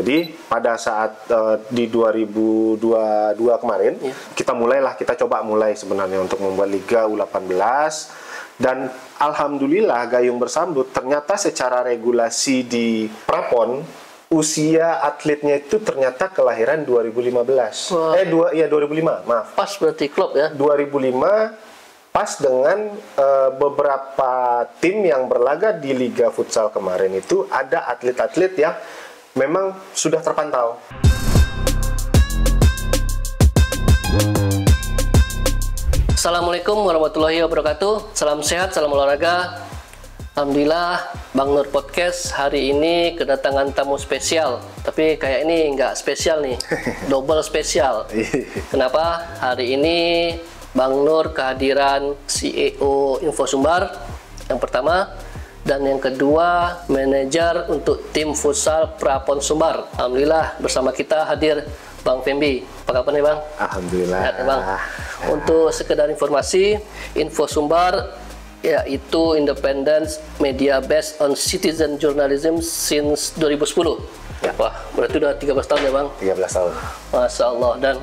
jadi pada saat di 2022 kemarin kita coba mulai sebenarnya untuk membuat Liga U18, dan alhamdulillah gayung bersambut, ternyata secara regulasi di Prapon usia atletnya itu ternyata kelahiran 2015. Wah. 2005, maaf. Pas berarti klub ya. 2005 pas dengan beberapa tim yang berlaga di Liga Futsal kemarin itu ada atlet-atlet yang memang sudah terpantau. Assalamualaikum warahmatullahi wabarakatuh. Salam sehat, salam olahraga. Alhamdulillah, Bang Nur Podcast hari ini kedatangan tamu spesial. Tapi kayak ini nggak spesial nih, double spesial. Kenapa? Hari ini Bang Nur kehadiran CEO Infosumbar yang pertama, dan yang kedua manajer untuk tim futsal Prapon Sumbar. Alhamdulillah bersama kita hadir Bang Fembi. Apa kabar nih Bang? Alhamdulillah. Sehat, Bang. Untuk sekedar informasi, Infosumbar yaitu independent media based on citizen journalism since 2010. Ya. Wah, berarti udah 13 tahun ya Bang? 13 tahun. Masya Allah. Dan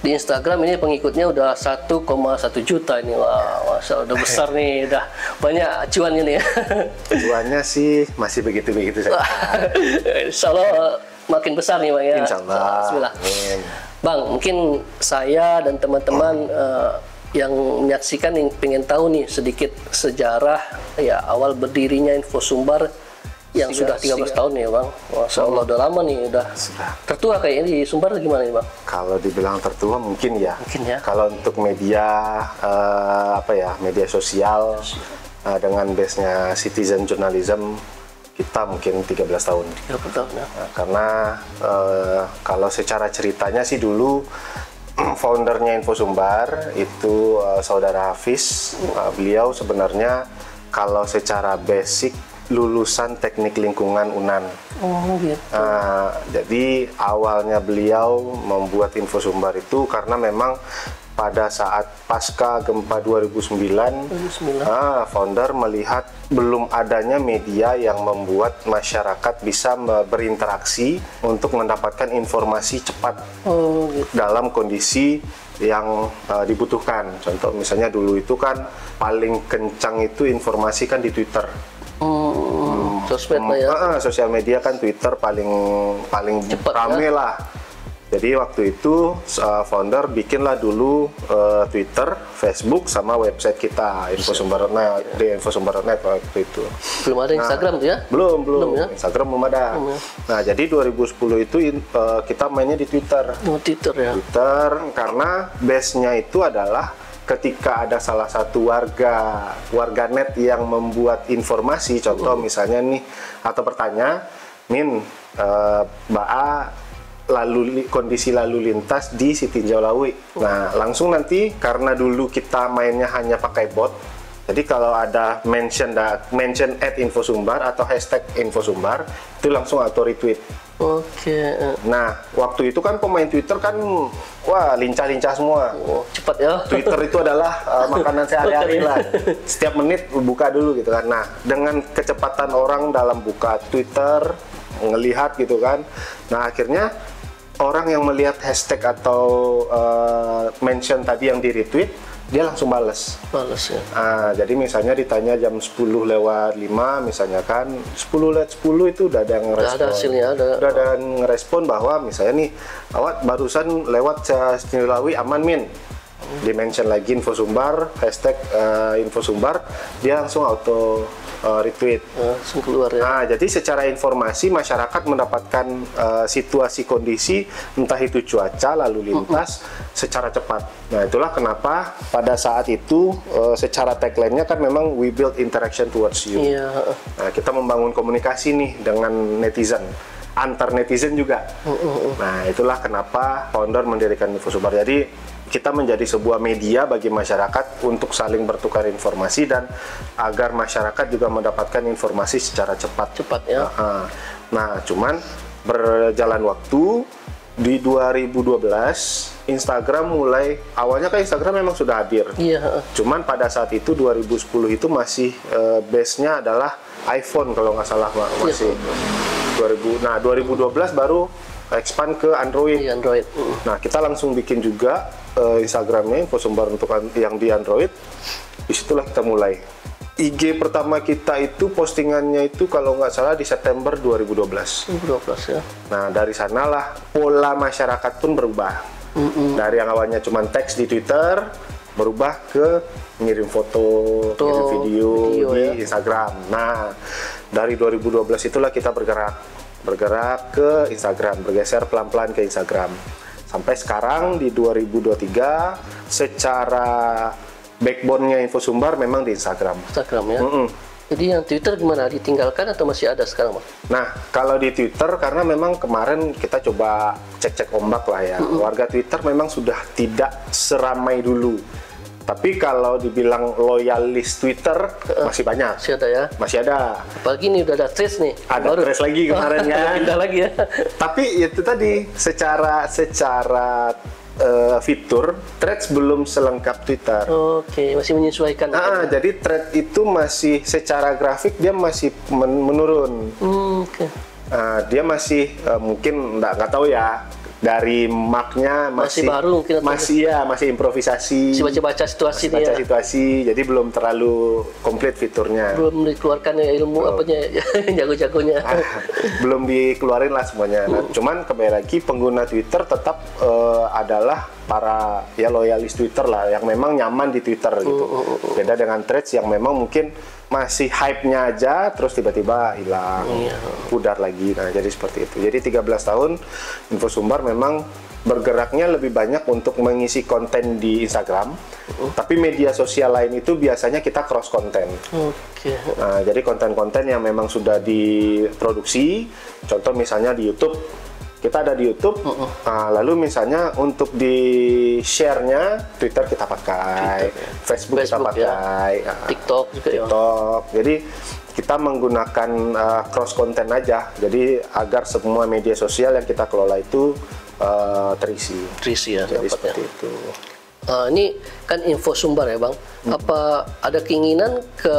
di Instagram ini pengikutnya udah 1,1 juta ini. Wah, Masya Allah, udah besar nih, udah banyak acuannya nih ya. Acuannya sih masih begitu-begitu saja. Insya Allah makin besar nih Bang ya. Insya Allah. Bismillah. Amin. Bang, mungkin saya dan teman-teman yang menyaksikan pengen tahu nih sedikit sejarah ya awal berdirinya Infosumbar yang sudah 13 tahun ya Bang. Masya Allah, udah lama nih, udah tertua kayaknya di Sumbar gimana nih Bang? Kalau dibilang tertua mungkin ya. Mungkin ya. Kalau untuk media media sosial dengan base-nya citizen journalism kita mungkin 13 tahun. 13 tahun ya. Karena kalau secara ceritanya sih dulu foundernya Infosumbar itu saudara Hafiz. Beliau sebenarnya kalau secara basic lulusan teknik lingkungan UNAN. Oh gitu. Jadi awalnya beliau membuat Infosumbar itu karena memang pada saat pasca gempa 2009. Founder melihat belum adanya media yang membuat masyarakat bisa berinteraksi untuk mendapatkan informasi cepat dalam kondisi yang dibutuhkan. Contoh misalnya dulu itu kan paling kencang itu informasi kan di Twitter. Sosmed ya. Sosial media kan Twitter paling cepet, rame ya? Lah. Jadi waktu itu founder bikinlah dulu Twitter, Facebook sama website kita Infosumbar.net di Infosumbar.net waktu itu. Belum ada Instagram tuh ya? Belum ya? Instagram belum ada. Nah jadi 2010 itu kita mainnya di Twitter. Twitter ya. Twitter karena base-nya itu adalah ketika ada salah satu warganet yang membuat informasi, contoh misalnya nih atau bertanya, Min, Mbak A kondisi lalu lintas di Sitinjau Lawi. Nah, langsung nanti karena dulu kita mainnya hanya pakai bot. Jadi kalau ada mention @infosumbar atau hashtag Infosumbar itu langsung auto retweet. Oke. Nah, waktu itu kan pemain Twitter kan wah lincah-lincah semua. Cepat ya. Twitter itu adalah makanan sehari-hari lah. Setiap menit buka dulu gitu kan. Nah, dengan kecepatan orang dalam buka Twitter, ngelihat gitu kan. Nah, akhirnya orang yang melihat hashtag atau mention tadi yang di retweet, dia langsung bales ya. Jadi misalnya ditanya jam 10:05 misalnya kan 10:10 itu udah ada yang ngerespon. Ada hasilnya, udah ada yang ngerespon bahwa misalnya nih awak barusan lewat Sitinjau aman Min. Di-mention lagi Infosumbar, hashtag Infosumbar, dia langsung auto retweet. Langsung keluar ya. Nah, jadi secara informasi masyarakat mendapatkan situasi kondisi entah itu cuaca lalu lintas secara cepat. Nah, itulah kenapa pada saat itu secara tagline-nya kan memang we build interaction towards you. Iya. Nah, kita membangun komunikasi nih dengan netizen, antar netizen juga. Nah, itulah kenapa founder mendirikan Infosumbar. Jadi kita menjadi sebuah media bagi masyarakat untuk saling bertukar informasi dan agar masyarakat juga mendapatkan informasi secara cepat. Ya. Nah, cuman berjalan waktu di 2012 Instagram mulai, awalnya kan Instagram memang sudah hadir. Iya. Cuman pada saat itu 2010 itu masih base-nya adalah iPhone kalau nggak salah masih. Nah, 2012 baru expand ke Android. Di Android. Nah, kita langsung bikin juga Instagramnya Infosumbar untuk yang di Android. Disitulah kita mulai. IG pertama kita itu postingannya itu kalau nggak salah di September 2012. 2012 ya. Nah, dari sanalah pola masyarakat pun berubah. Dari yang awalnya cuma teks di Twitter, berubah ke ngirim foto, ngirim video di Instagram. Nah, dari 2012 itulah kita bergerak ke Instagram, bergeser pelan-pelan ke Instagram. Sampai sekarang di 2023 secara backbone-nya Infosumbar memang di Instagram. Instagram ya. Jadi yang Twitter gimana? Ditinggalkan atau masih ada sekarang, Bang? Nah, kalau di Twitter karena memang kemarin kita coba cek-cek ombak lah ya. Warga Twitter memang sudah tidak seramai dulu. Tapi kalau dibilang loyalis Twitter masih banyak. Masih ada ya? Masih ada. Apalagi ini udah ada Threads nih. Ada Threads lagi kemarin kan. Pindah lagi ya. Tapi itu tadi secara fitur Threads belum selengkap Twitter. Oke, masih menyesuaikan. Jadi Threads itu masih secara grafik dia masih menurun. Oke. Dia masih mungkin nggak tahu ya. Dari marknya masih baru mungkin, masih improvisasi. Masih baca-baca situasi baca situasi, jadi belum terlalu komplit fiturnya. Belum dikeluarkan ilmu apanya jago-jagonya. Belum dikeluarin lah semuanya. Nah, cuman kembali lagi pengguna Twitter tetap adalah para ya loyalis Twitter lah, yang memang nyaman di Twitter gitu. Beda dengan Threads yang memang mungkin masih hype-nya aja, terus tiba-tiba hilang, pudar lagi. Nah, jadi seperti itu. Jadi 13 tahun Infosumbar memang bergeraknya lebih banyak untuk mengisi konten di Instagram, tapi media sosial lain itu biasanya kita cross konten. Nah, jadi konten-konten yang memang sudah diproduksi, contoh misalnya di YouTube. Kita ada di YouTube, lalu misalnya untuk di share-nya Twitter kita pakai, Facebook kita pakai, TikTok juga ya. Jadi kita menggunakan cross content aja, jadi agar semua media sosial yang kita kelola itu terisi ya. Jadi seperti itu. Ini kan Infosumbar ya, Bang. Apa ada keinginan ke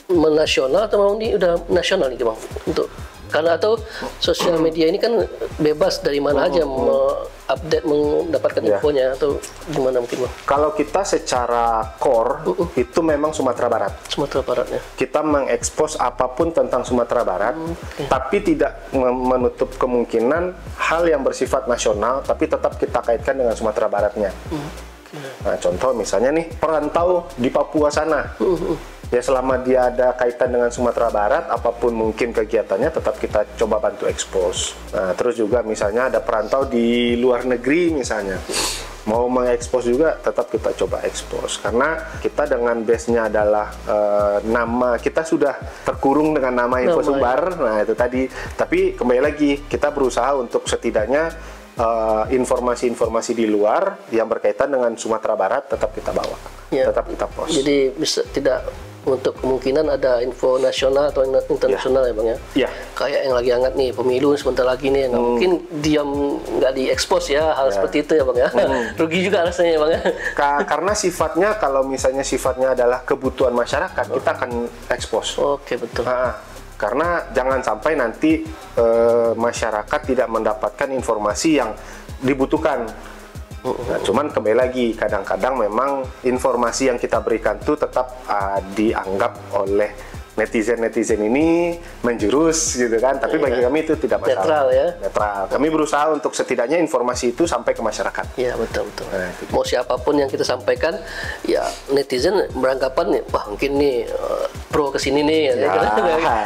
menasional atau memang ini udah nasional nih, Bang? Untuk karena atau sosial media ini kan bebas dari mana aja update mendapatkan infonya atau gimana mungkin, Bang? Kalau kita secara core itu memang Sumatera Barat. Sumatera Barat ya. Kita mengekspos apapun tentang Sumatera Barat, tapi tidak menutup kemungkinan hal yang bersifat nasional, tapi tetap kita kaitkan dengan Sumatera Baratnya. Nah, contoh misalnya nih perantau di Papua sana. Ya selama dia ada kaitan dengan Sumatera Barat, apapun mungkin kegiatannya tetap kita coba bantu expose. Nah, terus juga misalnya ada perantau di luar negeri misalnya, mau mengekspos juga tetap kita coba expose. Karena kita dengan base-nya adalah nama, kita sudah terkurung dengan nama Infosumbar. Nah itu tadi, tapi kembali lagi kita berusaha untuk setidaknya informasi-informasi di luar yang berkaitan dengan Sumatera Barat tetap kita bawa, tetap kita post. Jadi bisa tidak untuk kemungkinan ada info nasional atau internasional ya, Bang ya? Iya. Kayak yang lagi hangat nih, pemilu sebentar lagi nih, nggak mungkin diam nggak diekspos ya hal seperti itu ya, Bang ya? Rugi juga rasanya ya, Bang ya? Karena sifatnya, kalau misalnya sifatnya adalah kebutuhan masyarakat, kita akan ekspos. Oke, betul. Karena jangan sampai nanti masyarakat tidak mendapatkan informasi yang dibutuhkan. Nah, cuman kembali lagi, kadang-kadang memang informasi yang kita berikan itu tetap dianggap oleh netizen ini menjurus gitu kan, tapi bagi kami itu tidak masalah. Netral ya. Netral. Kami berusaha untuk setidaknya informasi itu sampai ke masyarakat. Iya, betul. Nah, mau siapapun yang kita sampaikan, ya netizen beranggapan nih, wah mungkin nih pro kesini nih,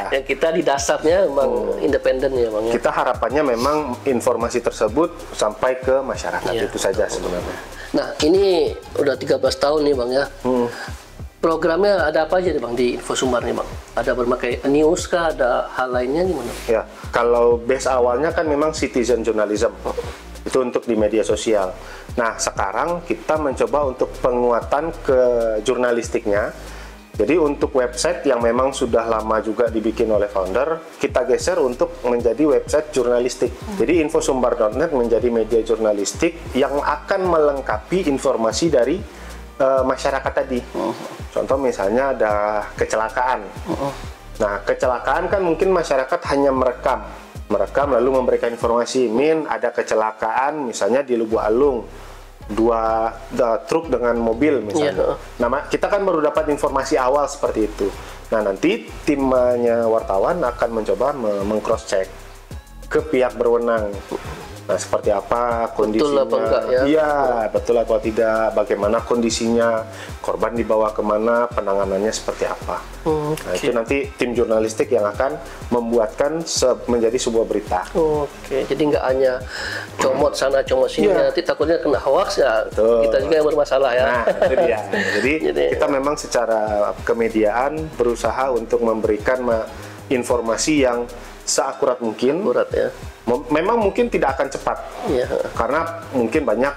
yang kita di dasarnya memang independen ya, Bang. Kita harapannya memang informasi tersebut sampai ke masyarakat, itu saja sebenarnya. Nah, ini udah 13 tahun nih, Bang ya. Programnya ada apa aja nih, Bang, di Infosumbar nih, Bang? Ada berbagai news kah, ada hal lainnya gimana? Ya, kalau base awalnya kan memang citizen journalism. Itu untuk di media sosial. Nah, sekarang kita mencoba untuk penguatan ke jurnalistiknya. Jadi untuk website yang memang sudah lama juga dibikin oleh founder, kita geser untuk menjadi website jurnalistik. Jadi infosumbar.net menjadi media jurnalistik yang akan melengkapi informasi dari masyarakat tadi. Contoh misalnya ada kecelakaan. Nah, kecelakaan kan mungkin masyarakat hanya merekam, merekam lalu memberikan informasi, Min ada kecelakaan misalnya di Lubuk Alung, dua truk dengan mobil misalnya. Nah, kita kan baru dapat informasi awal seperti itu. Nah, nanti timnya wartawan akan mencoba meng-cross check ke pihak berwenang. Nah, seperti apa kondisinya? Betul apa enggak ya? Iya, betul atau tidak? Bagaimana kondisinya? Korban dibawa kemana? Penanganannya seperti apa? Nah, itu nanti tim jurnalistik yang akan membuatkan menjadi sebuah berita. Oke, jadi nggak hanya comot sana, comot sini, nanti takutnya kena hoax ya. Betul. Kita juga yang bermasalah ya. Nah, itu dia. Jadi kita memang secara kemediaan berusaha untuk memberikan informasi yang seakurat mungkin. Akurat ya. Memang mungkin tidak akan cepat, karena mungkin banyak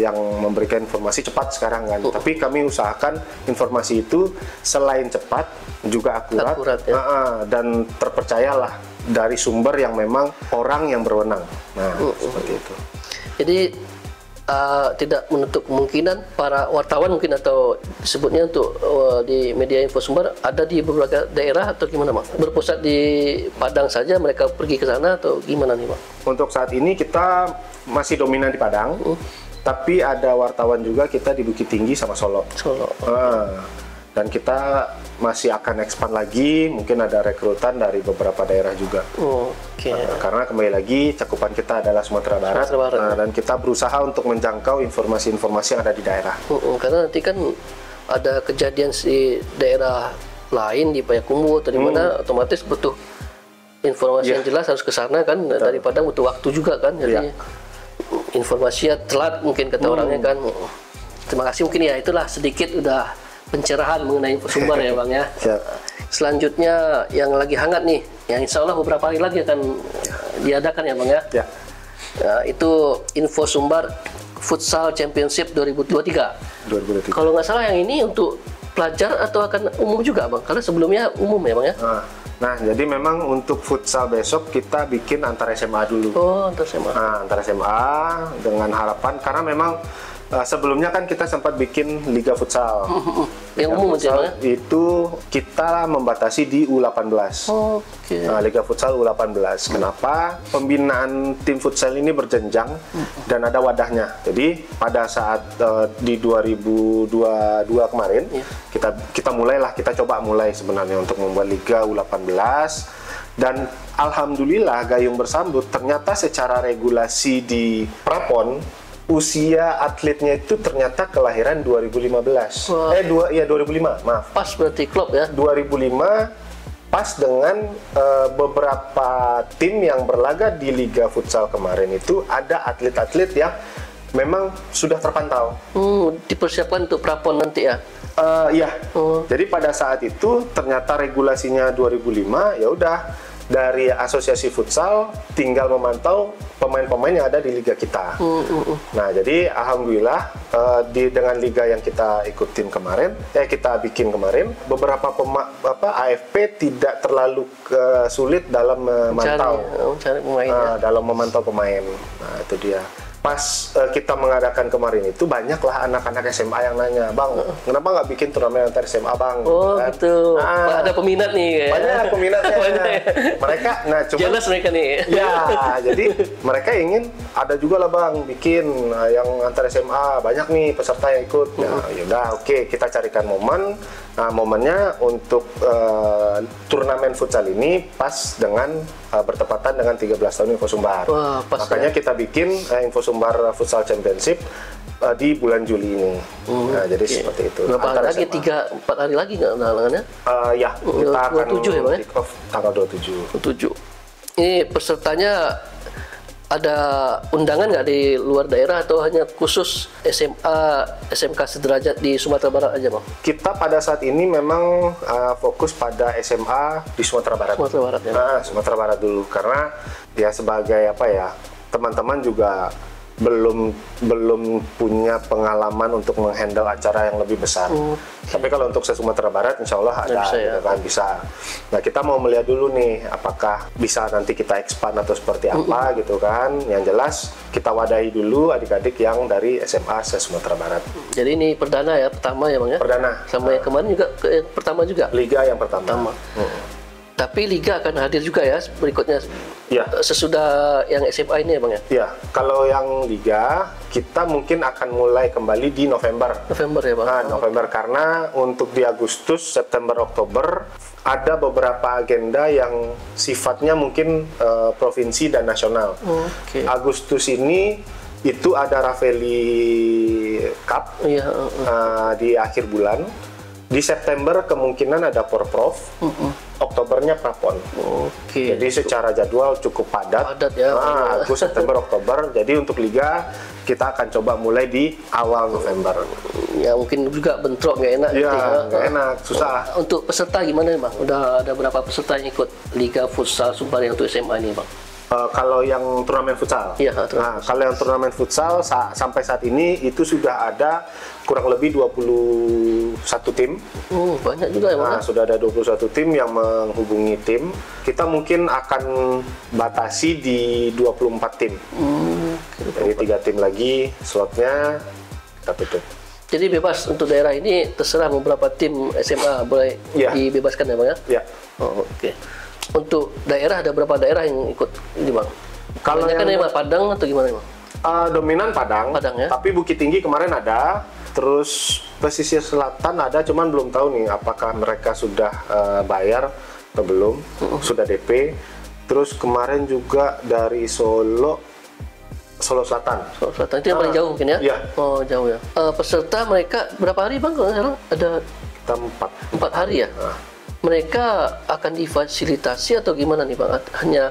yang memberikan informasi cepat sekarang kan. Tapi kami usahakan informasi itu selain cepat juga akurat ya. Dan terpercayalah dari sumber yang memang orang yang berwenang. Nah, seperti itu. Jadi tidak menutup kemungkinan para wartawan mungkin atau disebutnya untuk di media info sumber ada di beberapa daerah atau gimana Bang? Berpusat di Padang saja mereka pergi ke sana atau gimana nih Bang? Untuk saat ini kita masih dominan di Padang, tapi ada wartawan juga kita di Bukit Tinggi sama Solo. Dan kita masih akan expand lagi, mungkin ada rekrutan dari beberapa daerah juga. Karena kembali lagi cakupan kita adalah Sumatera Barat, dan kita berusaha untuk menjangkau informasi-informasi yang ada di daerah. Karena nanti kan ada kejadian di daerah lain di Payakumbuh atau di mana, otomatis butuh informasi yang jelas harus ke sana kan. Dari Padang butuh waktu juga kan, jadi informasinya telat mungkin kata orangnya kan. Terima kasih, mungkin ya itulah sedikit udah pencerahan mengenai info sumber ya Bang ya. Selanjutnya yang lagi hangat nih, yang insya Allah beberapa hari lagi akan diadakan ya Bang ya. Itu info sumber Futsal Championship 2023. Kalau nggak salah yang ini untuk pelajar atau akan umum juga Bang? Karena sebelumnya umum ya Bang ya. Nah, jadi memang untuk futsal besok kita bikin antar SMA dulu. Antar SMA. Antar SMA dengan harapan, karena memang sebelumnya kan kita sempat bikin Liga Futsal. Yang umum futsal itu kita membatasi di U18. Liga Futsal U18. Kenapa? Pembinaan tim futsal ini berjenjang dan ada wadahnya. Jadi pada saat di 2022 kemarin kita coba mulai sebenarnya untuk membuat Liga U18. Dan alhamdulillah gayung bersambut, ternyata secara regulasi di Prapon usia atletnya itu ternyata kelahiran 2015. 2005, maaf. Pas berarti klub ya. 2005 pas dengan beberapa tim yang berlaga di Liga Futsal kemarin itu ada atlet-atlet yang memang sudah terpantau. Dipersiapkan untuk Prapon nanti ya. Jadi pada saat itu ternyata regulasinya 2005, ya udah dari asosiasi futsal tinggal memantau pemain-pemain yang ada di liga kita. Nah, jadi alhamdulillah dengan liga yang kita ikutin kemarin, kita bikin kemarin, beberapa AFP tidak terlalu sulit dalam memantau, dalam memantau pemain. Nah, itu dia. Pas kita mengadakan kemarin itu banyaklah anak-anak SMA yang nanya, Bang, kenapa nggak bikin turnamen antar SMA Bang? Gitu. Ada peminat nih. Banyak peminatnya. Mereka, jelas mereka nih. Jadi mereka ingin ada juga lah Bang, bikin yang antar SMA, banyak nih peserta yang ikut. Yaudah, oke, kita carikan momen. Momennya untuk turnamen futsal ini pas dengan bertepatan dengan 13 tahun Info Sumbar. Makanya kita bikin Info Sumbar Futsal Championship di bulan Juli ini. Jadi seperti itu. Berapa hari lagi? 3-4 hari lagi nggak halangannya? Kita akan 27 ya Bang ya? kick off tanggal 27. Ini pesertanya ada undangan nggak di luar daerah atau hanya khusus SMA, SMK sederajat di Sumatera Barat aja Bang? Kita pada saat ini memang fokus pada SMA di Sumatera Barat. Sumatera Barat ya? Sumatera Barat dulu, karena ya sebagai teman-teman juga belum punya pengalaman untuk menghandle acara yang lebih besar. Tapi kalau untuk se-Sumatera Barat insya Allah ada, bisa. Nah, kita mau melihat dulu nih apakah bisa nanti kita expand atau seperti apa gitu kan. Yang jelas kita wadahi dulu adik-adik yang dari SMA se-Sumatera Barat. Jadi ini perdana ya, pertama ya Bang ya? Perdana. Sama yang kemarin juga pertama juga? Liga yang pertama. Tapi liga akan hadir juga ya berikutnya. Ya. Sesudah yang SMA ini ya Bang ya? Ya, kalau yang liga kita mungkin akan mulai kembali di November. November ya Bang? Nah, November karena untuk di Agustus, September, Oktober ada beberapa agenda yang sifatnya mungkin provinsi dan nasional. Oke. Agustus ini itu ada Ravelli Cup Iya. di akhir bulan. Di September kemungkinan ada Porprov. Oktobernya Prapon. Oke. Jadi secara jadwal cukup padat. Padat ya. Agustus, September, Oktober. Jadi untuk liga kita akan coba mulai di awal November. Ya mungkin juga bentrok nggak enak. Iya, gitu ya. nggak enak, susah. Untuk peserta gimana nih Bang? Udah ada berapa peserta yang ikut Liga Futsal Sumbar yang untuk SMA ini Bang? Kalau yang turnamen futsal, Iya, nah kalau yang turnamen futsal sampai saat ini itu sudah ada kurang lebih 21 tim. Banyak juga ya Bang? Nah, sudah ada 21 tim yang menghubungi tim. Kita mungkin akan batasi di 24 tim. Jadi 3 tim lagi slotnya kita tutup. Jadi bebas untuk daerah ini terserah beberapa tim SMA boleh Iya. dibebaskan ya Bang ya? Ya. Oh, oke. Untuk daerah ada berapa daerah yang ikut ini Bang? Kalau Kebanyakan yang dari Padang atau gimana Bang? dominan Padang, Padang, ya? tapi Bukit Tinggi kemarin ada. Terus pesisir selatan ada, cuman belum tahu nih apakah mereka sudah bayar atau belum, sudah DP. Terus kemarin juga dari Solo Selatan. Sulawesi Selatan itu yang paling jauh mungkin ya? Iya. Oh jauh ya. Peserta mereka berapa hari Bang kalau nggak salah? Ada Tempat. 4 hari ya? Mereka akan difasilitasi atau gimana nih Bang? Hanya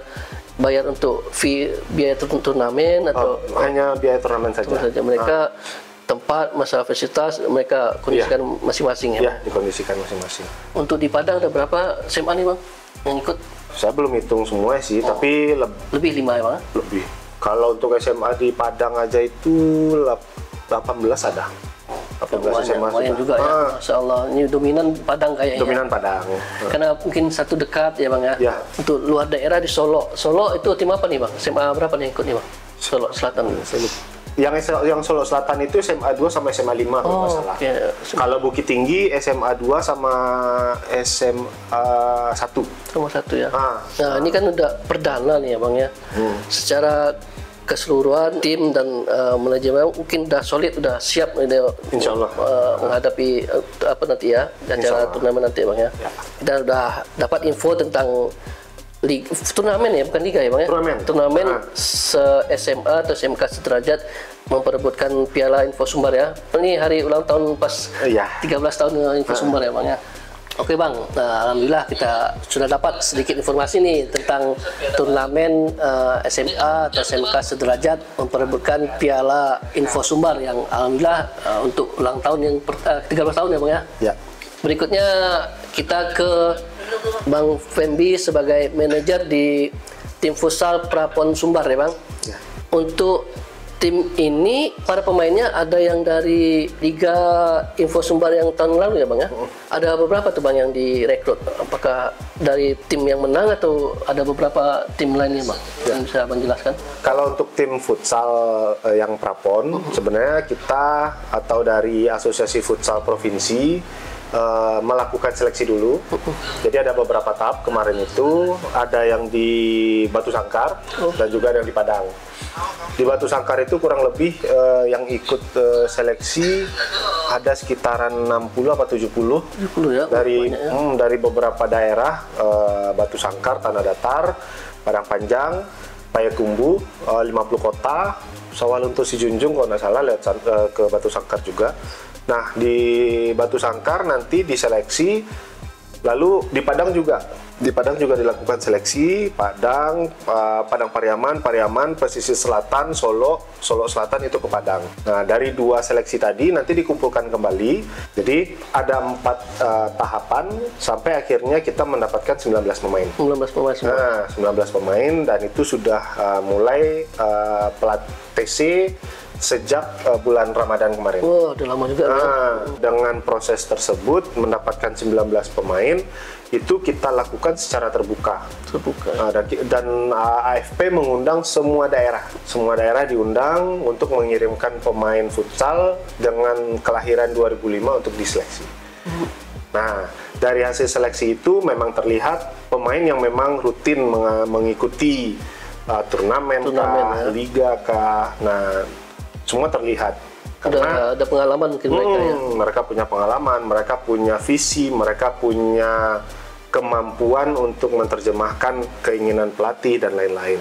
bayar untuk fee biaya turnamen atau Hanya biaya turnamen apa saja. saja? Mereka tempat, masalah fasilitas mereka kondisikan masing-masing ya? Ya, dikondisikan masing-masing. Untuk di Padang ada berapa SMA nih Bang yang ikut? Saya belum hitung semua sih, tapi Lebih 5 ya Bang? lebih. Kalau untuk SMA di Padang aja itu 18 ada. 18 SMA Lumayan sudah. juga ya, Masya Allah. Ini dominan Padang kayaknya. Dominan Padang. Karena mungkin satu dekat ya Bang ya. Ya. Untuk luar daerah di Solo. Solo itu tim apa nih Bang? SMA berapa nih ikut nih Bang? Solo Selatan. Yang Solo Selatan itu SMA 2 sama SMA 5 kalau nggak salah. oke. Kalau Bukit Tinggi SMA 2 sama SMA 1. Sama satu ya. Ah. Nah ini kan udah perdana nih ya Bang ya. Secara keseluruhan tim dan manajemen mungkin udah solid, udah siap ini Insya Allah. menghadapi apa nanti ya acara Allah. turnamen nanti ya Bang ya. Ya. Kita udah dapat info tentang turnamen ya, bukan liga ya Bang ya. Turnamen SMA atau SMK sederajat memperebutkan Piala Info Sumbar ya. Ini hari ulang tahun pas Iya. 13 tahun Info Sumbar ya Bang ya. Oke Bang, nah, alhamdulillah kita sudah dapat sedikit informasi nih tentang turnamen SMA atau SMK sederajat memperebutkan Piala Info Sumbar yang alhamdulillah untuk ulang tahun yang 13 tahun ya Bang ya. Ya. Berikutnya kita ke Bang Fembi sebagai manajer di tim futsal Prapon Sumbar ya Bang. Ya. Untuk tim ini para pemainnya ada yang dari Liga Info Sumbar yang tahun lalu ya Bang ya? Ada beberapa tuh Bang yang direkrut. Apakah dari tim yang menang atau ada beberapa tim lainnya Bang? Yang bisa Bang jelaskan? Kalau untuk tim futsal yang Prapon, sebenarnya kita atau dari Asosiasi Futsal Provinsi melakukan seleksi dulu. Jadi ada beberapa tahap kemarin itu, ada yang di Batu Sangkar dan juga ada yang di Padang. Di Batu Sangkar itu kurang lebih yang ikut seleksi ada sekitaran 60 apa 70 70 ya? dari banyak ya. dari beberapa daerah, Batu Sangkar, Tanah Datar, Padang Panjang, Payakumbuh, 50 kota, Sawalunto Sijunjung kalau nggak salah lewat ke Batu Sangkar juga. Nah di Batu Sangkar nanti diseleksi, lalu di Padang juga. Di Padang juga dilakukan seleksi, Padang, Padang Pariaman, Pesisir Selatan, Solo Selatan itu ke Padang. Nah dari 2 seleksi tadi nanti dikumpulkan kembali, jadi ada 4 tahapan sampai akhirnya kita mendapatkan 19 pemain. 19 pemain semua. Nah 19 pemain dan itu sudah mulai pelat TC sejak bulan Ramadan kemarin. Wah, udah lama juga. Nah, dengan proses tersebut mendapatkan 19 pemain itu kita lakukan secara terbuka. Terbuka. Nah, dan AFP mengundang semua daerah. Semua daerah diundang untuk mengirimkan pemain futsal dengan kelahiran 2005 untuk diseleksi. Nah, dari hasil seleksi itu memang terlihat pemain yang memang rutin mengikuti turnamen kah, ya. liga kah. Nah, semua terlihat. Karena ada pengalaman mungkin mereka ya. Mereka punya pengalaman, mereka punya visi, mereka punya kemampuan untuk menerjemahkan keinginan pelatih dan lain-lain.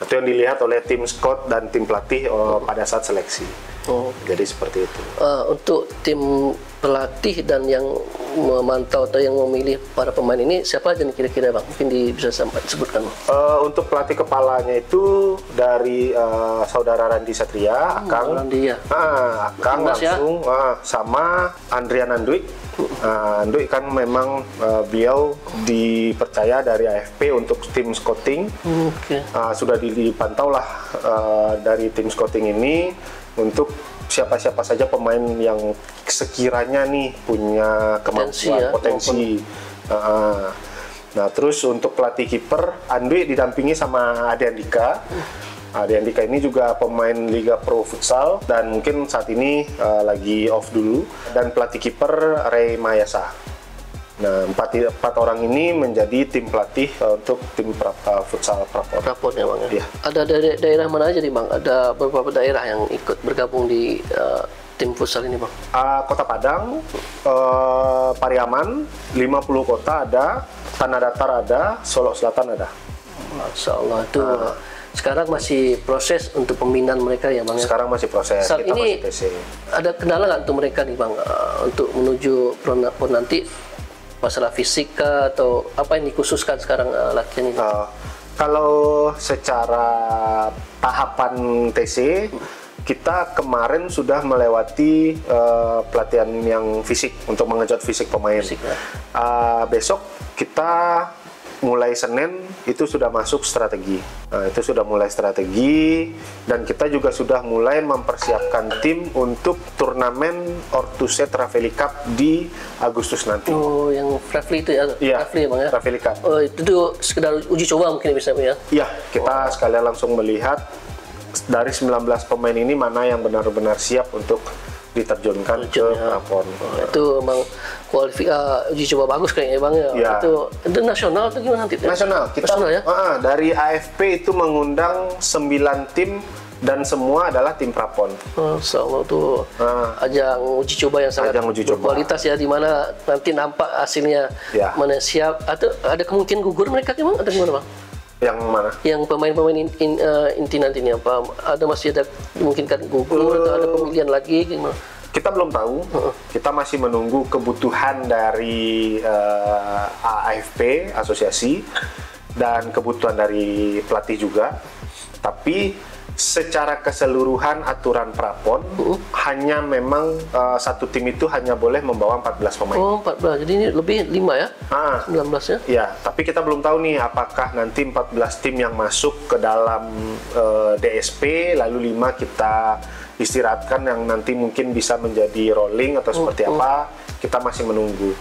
Itu yang dilihat oleh tim scout dan tim pelatih pada saat seleksi. Jadi seperti itu. Untuk tim pelatih dan yang memantau atau yang memilih para pemain ini siapa aja nih kira-kira Bang? Mungkin bisa disebutkan. Untuk pelatih kepalanya itu dari saudara Randi Satria, Akang. Randi ya. Akang langsung sama Andrian Andui. Andui kan memang beliau dipercaya dari AFP untuk tim scouting. Sudah dipantau lah dari tim scouting ini untuk siapa-siapa saja pemain yang sekiranya nih punya kemampuan potensi. Nah, terus untuk pelatih kiper, Andwi didampingi sama Ade Andika. Ade Andika ini juga pemain Liga Pro Futsal dan mungkin saat ini lagi off dulu. Dan pelatih kiper Ray Mayasa. Nah, empat orang ini menjadi tim pelatih untuk tim futsal Prapon ya Bang ya? Iya. Ada daerah mana aja nih Bang? Ada beberapa daerah yang ikut bergabung di tim futsal ini Bang? Kota Padang, Pariaman, 50 kota ada, Tanah Datar ada, Solo Selatan ada. Masya Allah, itu sekarang masih proses untuk pembinaan mereka ya Bang ya? Sekarang masih proses, saat kita ini masih TC. Ada kendala nggak untuk mereka nih Bang untuk menuju PON nanti? Masalah fisika atau apa yang dikhususkan sekarang latihan ini? Kalau secara tahapan TC, kita kemarin sudah melewati pelatihan yang fisik untuk mengejut fisik pemain. Besok kita mulai Senin itu sudah masuk strategi. Nah, itu sudah mulai strategi dan kita juga sudah mulai mempersiapkan tim untuk turnamen Ortuset Traveli Cup di Agustus nanti. Oh, yang Traveli itu ya? Iya, Traveli ya Bang ya? Traveli Cup. Oh, itu sekedar uji coba mungkin bisa ya? Iya, kita sekalian langsung melihat dari 19 pemain ini mana yang benar-benar siap untuk diterjunkan ke Prapon. Itu emang uji coba bagus kayaknya Bang ya. Itu nasional atau gimana nanti? Nasional. Kita nasional, ya? Dari AFP itu mengundang 9 tim dan semua adalah tim Prapon. Masya Allah tuh ajang uji coba yang sangat berkualitas ya, di mana nanti nampak hasilnya mana siap atau ada kemungkinan gugur mereka gimana atau gimana Bang? Yang mana? Yang pemain-pemain inti nanti ini apa? Ada masih ada mungkin kan gugur atau ada pemilihan lagi gimana? Kita belum tahu. Kita masih menunggu kebutuhan dari AFP asosiasi dan kebutuhan dari pelatih juga. Tapi secara keseluruhan aturan Prapon hanya memang satu tim itu hanya boleh membawa 14 pemain. Oh, 14. Jadi ini lebih 5 ya? 19 ya? Ya, tapi kita belum tahu nih apakah nanti 14 tim yang masuk ke dalam DSP lalu 5 kita istirahatkan yang nanti mungkin bisa menjadi rolling atau seperti apa, kita masih menunggu.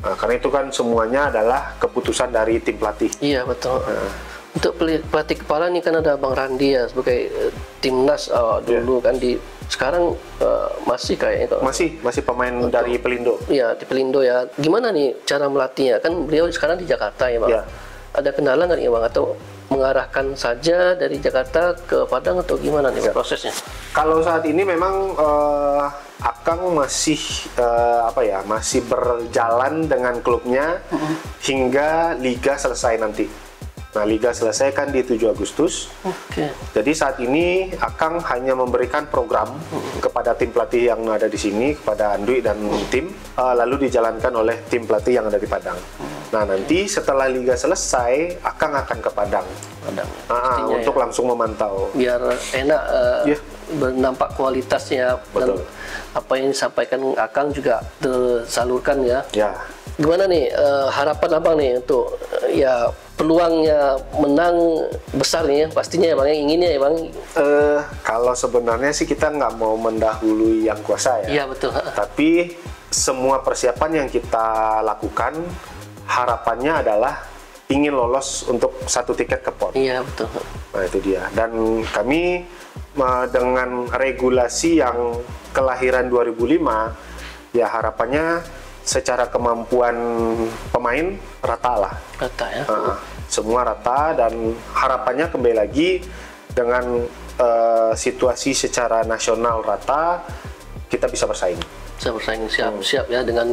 Karena itu kan semuanya adalah keputusan dari tim pelatih. Iya, betul. Untuk pelatih kepala ini kan ada Bang Randi ya sebagai timnas dulu kan sekarang masih kayaknya masih pemain dari Pelindo. Iya, di Pelindo ya. Gimana nih cara melatihnya? Kan beliau sekarang di Jakarta ya Bang. Ada kendala nggak nih Bang atau mengarahkan saja dari Jakarta ke Padang atau gimana nih prosesnya? Kalau saat ini memang Akang masih masih berjalan dengan klubnya hingga liga selesai nanti. Nah, liga selesai kan di 7 Agustus. Jadi saat ini Akang hanya memberikan program kepada tim pelatih yang ada di sini, kepada Andwi dan tim, lalu dijalankan oleh tim pelatih yang ada di Padang. Nah, nanti setelah liga selesai, Akang akan ke Padang. Untuk langsung memantau. Biar enak bernampak kualitasnya. Dan apa yang disampaikan Akang juga tersalurkan ya. Gimana nih harapan Abang nih untuk peluangnya menang besar nih ya, pastinya ya Bang, yang inginnya ya Bang? Kalau sebenarnya sih kita nggak mau mendahului yang kuasa ya. Iya betul. Tapi semua persiapan yang kita lakukan, harapannya adalah ingin lolos untuk 1 tiket ke PON. Iya betul. Nah itu dia. Dan kami dengan regulasi yang kelahiran 2005, ya harapannya secara kemampuan pemain rata lah. Rata ya. Semua rata, dan harapannya kembali lagi dengan situasi secara nasional rata, kita bisa bersaing. Bisa bersaing, siap ya dengan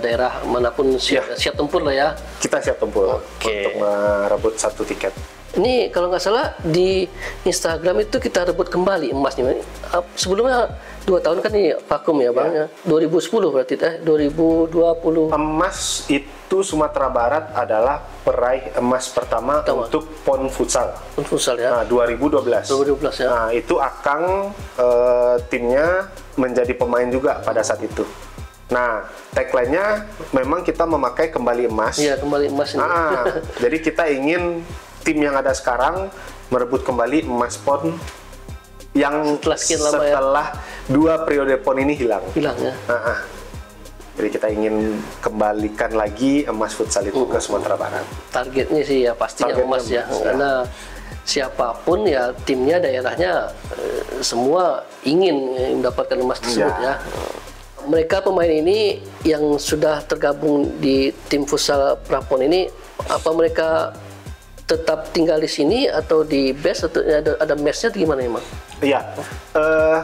daerah manapun siap tempur lah ya. Kita siap tempur untuk merebut 1 tiket. Ini kalau nggak salah di Instagram itu kita rebut kembali emasnya. Sebelumnya 2 tahun kan ini vakum ya Bang ya. 2010 berarti 2020. Emas itu Sumatera Barat adalah peraih emas pertama untuk PON Futsal. PON Futsal ya. Nah, 2012. 2012 ya. Nah, itu Akang timnya menjadi pemain juga pada saat itu. Nah, tagline-nya memang kita memakai kembali emas. Iya, kembali emas ini. Jadi kita ingin tim yang ada sekarang merebut kembali emas PON yang setelah 2 periode PON ini hilang. Hilang ya. Jadi kita ingin kembalikan lagi emas futsal itu ke Sumatera Barat. Targetnya sih ya pastinya emas ya. Karena siapapun ya timnya, daerahnya semua ingin mendapatkan emas tersebut ya. Mereka pemain ini yang sudah tergabung di tim futsal Prapon ini, apa mereka tetap tinggal di sini atau di base, atau ada mesnya atau gimana emang? Iya,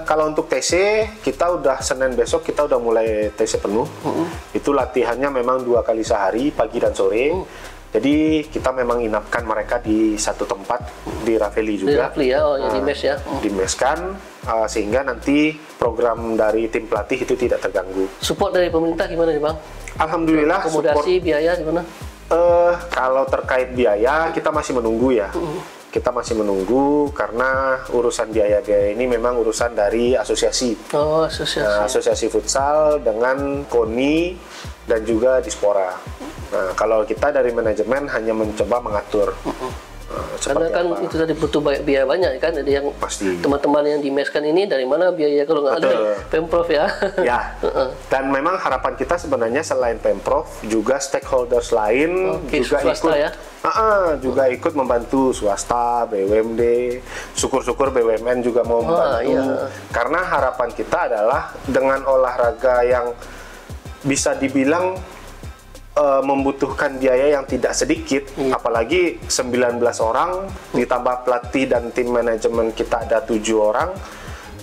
kalau untuk TC kita udah Senin besok kita udah mulai TC penuh. Itu latihannya memang 2 kali sehari, pagi dan sore. Jadi kita memang inapkan mereka di satu tempat di Rafeli juga. Di Rafeli ya, di mes ya. Dimeskan sehingga nanti program dari tim pelatih itu tidak terganggu. Support dari pemerintah gimana nih Bang? Alhamdulillah. Akomodasi, biaya gimana? Kalau terkait biaya kita masih menunggu ya. Kita masih menunggu karena urusan biaya-biaya ini memang urusan dari asosiasi. Oh, asosiasi. Asosiasi futsal dengan KONI dan juga Dispora. Nah, kalau kita dari manajemen hanya mencoba mengatur. Karena kan itu tadi butuh biaya banyak kan, ada yang pasti teman-teman yang dimeskan ini dari mana biaya kalau nggak ada Pemprov ya. Ya. Dan memang harapan kita sebenarnya selain Pemprov juga stakeholders lain juga swasta ikut ya. Juga ikut membantu, swasta, BUMD, syukur-syukur BUMN juga mau membantu. Karena harapan kita adalah dengan olahraga yang bisa dibilang membutuhkan biaya yang tidak sedikit, apalagi 19 orang ditambah pelatih dan tim manajemen kita ada 7 orang,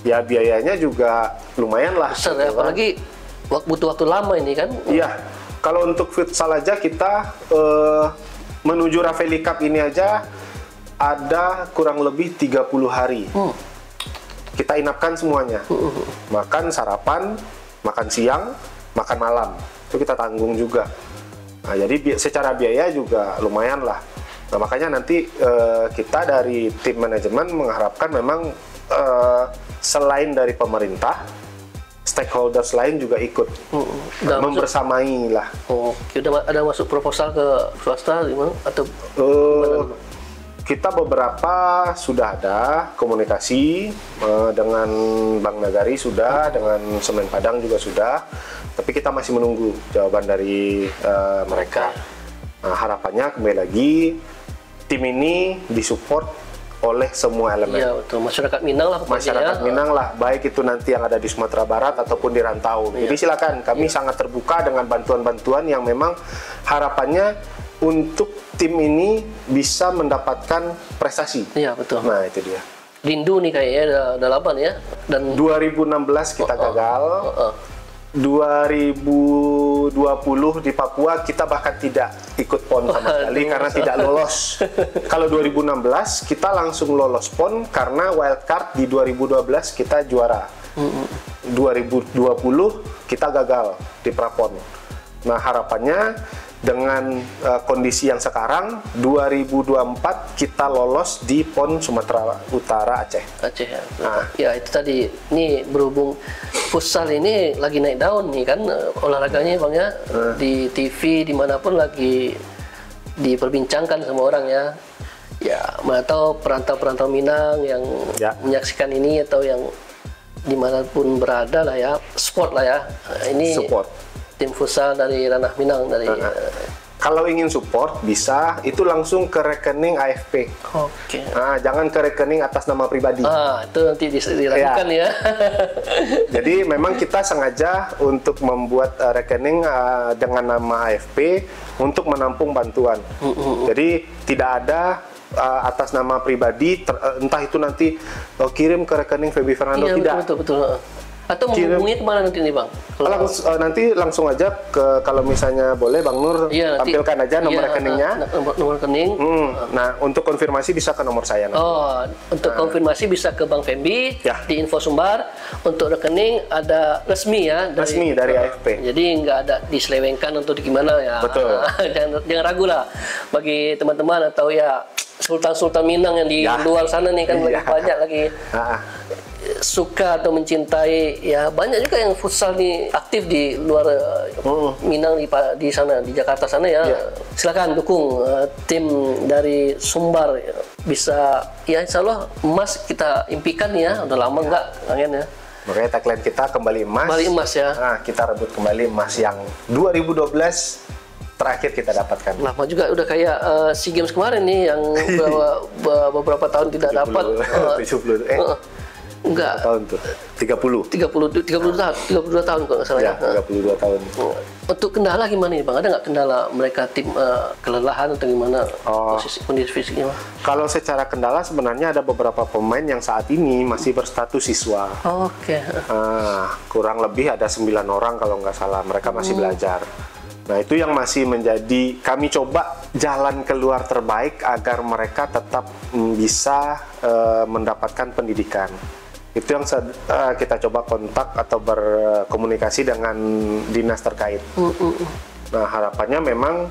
ya biayanya juga lumayan lah. Besar ya, apalagi butuh waktu lama ini kan. Iya, kalau untuk futsal aja kita menuju Rafeli Cup ini aja ada kurang lebih 30 hari. Kita inapkan semuanya, makan sarapan, makan siang, makan malam, itu kita tanggung juga. Nah, jadi secara biaya juga lumayan lah. Nah, makanya nanti kita dari tim manajemen mengharapkan memang selain dari pemerintah, stakeholders lain juga ikut membersamai lah. Udah ada masuk proposal ke swasta gimana? Atau kita beberapa sudah ada komunikasi dengan Bank Nagari sudah, dengan Semen Padang juga sudah. Tapi kita masih menunggu jawaban dari mereka. Nah, harapannya kembali lagi tim ini disupport oleh semua elemen. Iya betul, masyarakat Minang lah. Masyarakat Minang lah, baik itu nanti yang ada di Sumatera Barat ataupun di rantau. Jadi silakan, kami sangat terbuka dengan bantuan-bantuan yang memang harapannya untuk tim ini bisa mendapatkan prestasi. Iya betul. Nah itu dia. Rindu nih kayaknya udah lama nih ya. Dan 2016 kita gagal. 2020 di Papua kita bahkan tidak ikut PON sama sekali karena tidak lolos. Kalau 2016 kita langsung lolos PON karena wildcard di 2012 kita juara. 2020 kita gagal di Prapon. Nah harapannya dengan kondisi yang sekarang 2024 kita lolos di PON Sumatera Utara Aceh. Aceh ya. Ya itu tadi, ini berhubung futsal ini lagi naik daun nih kan olahraganya Bang ya, di TV dimanapun lagi diperbincangkan sama orang ya. Ya mana tahu perantau-perantau Minang yang menyaksikan ini atau yang dimanapun berada lah ya, sport lah ya. Ini support. Tim futsal dari ranah Minang dari Kalau ingin support bisa itu langsung ke rekening AFP. Oke. Nah, jangan ke rekening atas nama pribadi. Itu nanti diragukan ya. Jadi memang kita sengaja untuk membuat rekening dengan nama AFP untuk menampung bantuan. Jadi tidak ada atas nama pribadi, entah itu nanti kirim ke rekening Feby Fernando, Iya, tidak. Betul. Atau menghubungi kemana nanti nih Bang? Nanti langsung aja ke, kalau misalnya boleh Bang Nur tampilkan aja nomor rekeningnya. Nomor rekening. Nah, untuk konfirmasi bisa ke nomor saya nanti. Untuk konfirmasi bisa ke Bang Feby di info sumbar. Untuk rekening ada resmi ya. Resmi dari AFP. Jadi nggak ada diselewengkan untuk gimana ya. Betul. jangan ragu lah bagi teman-teman atau ya Sultan-Sultan Minang yang di luar sana nih kan banyak lagi. Suka atau mencintai ya, banyak juga yang futsal nih aktif di luar Minang di sana di Jakarta sana ya. Silakan dukung tim dari Sumbar bisa ya, insya Allah emas kita impikan ya, udah lama enggak kangen ya. Makanya tagline kita kembali emas ya. Nah, kita rebut kembali emas yang 2012 terakhir kita dapatkan. Lama juga, udah kayak SEA Games kemarin nih yang beberapa tahun tidak dapat. 70 enggak tahun tuh 32 tahun kalau nggak salah ya. 32 tahun. Untuk kendala gimana nih Bang? Ada nggak kendala mereka tim kelelahan atau gimana kondisi fisiknya? Kalau secara kendala sebenarnya ada beberapa pemain yang saat ini masih berstatus siswa. Kurang lebih ada 9 orang kalau nggak salah, mereka masih belajar. Nah, itu yang masih menjadi, kami coba jalan keluar terbaik agar mereka tetap bisa mendapatkan pendidikan. Itu yang kita coba kontak atau berkomunikasi dengan dinas terkait. Nah, harapannya memang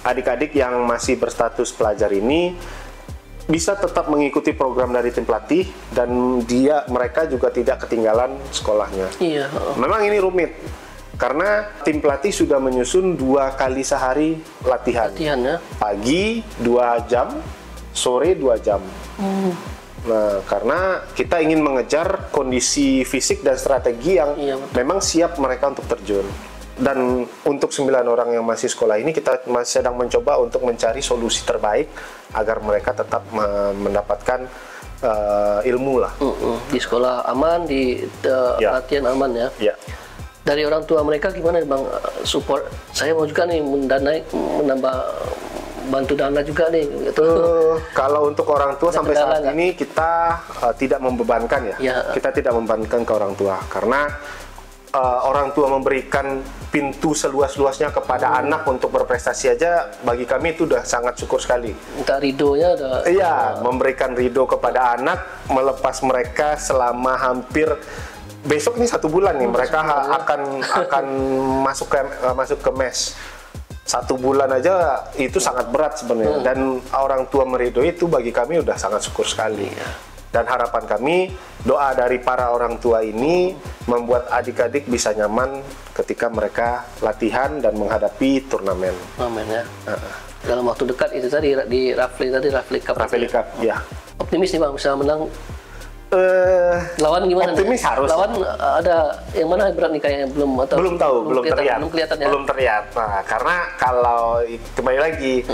adik-adik yang masih berstatus pelajar ini bisa tetap mengikuti program dari tim pelatih dan mereka juga tidak ketinggalan sekolahnya. Memang ini rumit. Karena tim pelatih sudah menyusun 2 kali sehari latihan ya? Pagi 2 jam, sore 2 jam. Nah, karena kita ingin mengejar kondisi fisik dan strategi yang memang siap mereka untuk terjun. Dan untuk 9 orang yang masih sekolah ini kita masih sedang mencoba untuk mencari solusi terbaik agar mereka tetap mendapatkan ilmu lah. Di sekolah aman, di latihan aman ya. Dari orang tua mereka gimana Bang support? Saya mau juga nih menambah bantu dana juga nih gitu. Kalau untuk orang tua sampai saat ini kita tidak membebankan ya. Kita tidak membebankan ke orang tua karena orang tua memberikan pintu seluas-luasnya kepada anak untuk berprestasi aja, bagi kami itu udah sangat syukur sekali. Minta ridhonya udah. Memberikan ridho kepada anak, melepas mereka selama hampir besok ini 1 bulan nih, mereka akan masuk ke mes. 1 bulan aja itu sangat berat sebenarnya, dan orang tua meridhoi itu bagi kami udah sangat syukur sekali. Dan harapan kami, doa dari para orang tua ini membuat adik-adik bisa nyaman ketika mereka latihan dan menghadapi turnamen. Dalam waktu dekat itu tadi di Rafli Cup. Ya. Optimis nih Bang bisa menang. Lawan gimana? Optimis harus. Lawan ada yang mana berat nih kayaknya belum terlihat. Nah, karena kalau kembali lagi,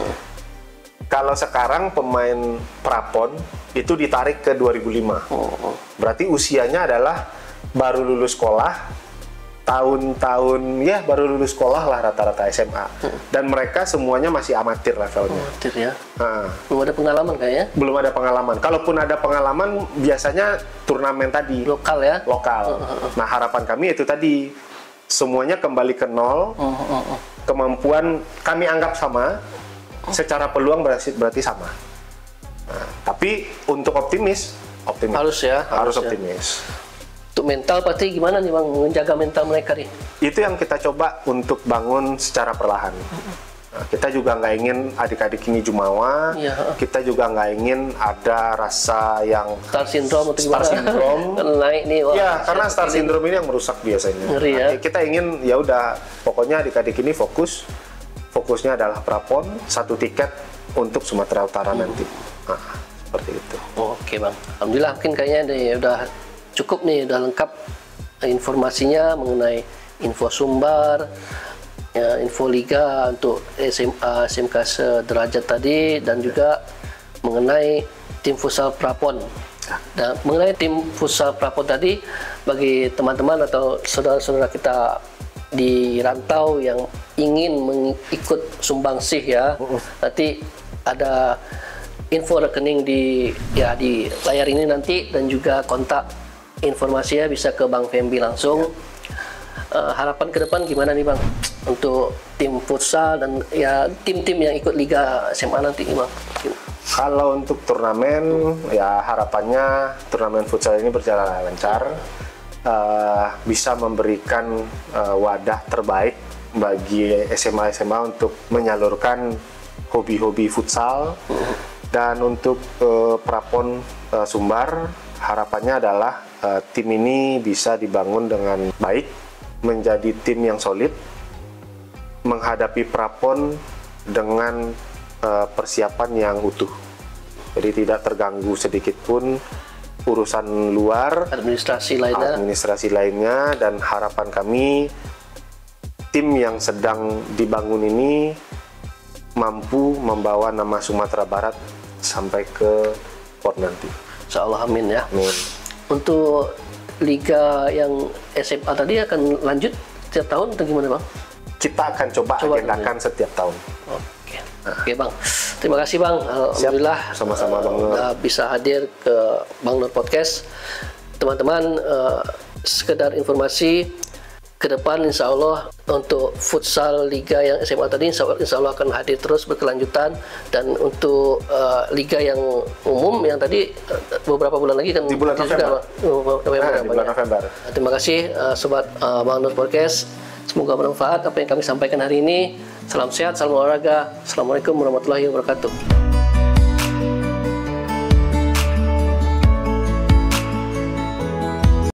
kalau sekarang pemain prapon itu ditarik ke 2005. Berarti usianya adalah baru lulus sekolah, baru lulus sekolah lah rata-rata SMA. Dan mereka semuanya masih amatir levelnya. Amatir ya. Belum ada pengalaman kayaknya. Belum ada pengalaman. Kalaupun ada pengalaman, biasanya turnamen tadi. Lokal ya. Lokal. Nah, harapan kami itu tadi, semuanya kembali ke nol. Kemampuan kami anggap sama. Secara peluang berarti sama. Nah, tapi untuk optimis. Harus ya. Harus optimis. Untuk mental pasti gimana nih Bang, menjaga mental mereka nih? Itu yang kita coba untuk bangun secara perlahan. Nah, kita juga nggak ingin adik-adik ini jumawa, kita juga nggak ingin ada rasa yang star syndrome atau gimana? Naik nih. Karena star syndrome ini yang merusak biasanya. Ngeri ya. Kita ingin ya udah, pokoknya adik-adik ini fokusnya adalah prapon, 1 tiket untuk Sumatera Utara nanti. Nah, seperti itu. Oke Bang, alhamdulillah mungkin kayaknya udah cukup nih, udah lengkap informasinya mengenai info Sumbar, ya, info liga untuk SMA SMK sederajat tadi, dan juga mengenai tim futsal Prapon. Dan mengenai tim futsal Prapon tadi, bagi teman-teman atau saudara-saudara kita di rantau yang ingin mengikut sumbangsih ya, nanti ada info rekening di layar ini nanti, dan juga kontak informasinya bisa ke Bang Fembi langsung. Harapan ke depan gimana nih Bang untuk tim futsal dan ya tim-tim yang ikut Liga SMA nanti nih Bang? Kalau untuk turnamen, ya harapannya turnamen futsal ini berjalan lancar, bisa memberikan wadah terbaik bagi SMA untuk menyalurkan hobi-hobi futsal. Dan untuk Prapon Sumbar, harapannya adalah tim ini bisa dibangun dengan baik, menjadi tim yang solid, menghadapi Prapon dengan persiapan yang utuh. Jadi tidak terganggu sedikit pun urusan luar, administrasi lainnya, dan harapan kami tim yang sedang dibangun ini mampu membawa nama Sumatera Barat sampai ke PON nanti. Insyaallah, amin ya. Amin. Untuk liga yang SMA tadi akan lanjut setiap tahun atau gimana Bang? Kita akan coba agendakan setiap tahun. Oke. Oke Bang, terima kasih Bang. Alhamdulillah. Sama-sama Bang Nur. Bisa hadir ke Bang Nur Podcast. Teman-teman, sekedar informasi, ke depan insya Allah untuk futsal liga yang SMA tadi insya Allah akan hadir terus berkelanjutan, dan untuk liga yang umum yang tadi beberapa bulan lagi kan di bulan November. Bulan November. Terima kasih sobat Bang Nur Podcast. Semoga bermanfaat apa yang kami sampaikan hari ini. Salam sehat, salam olahraga. Assalamualaikum warahmatullahi wabarakatuh.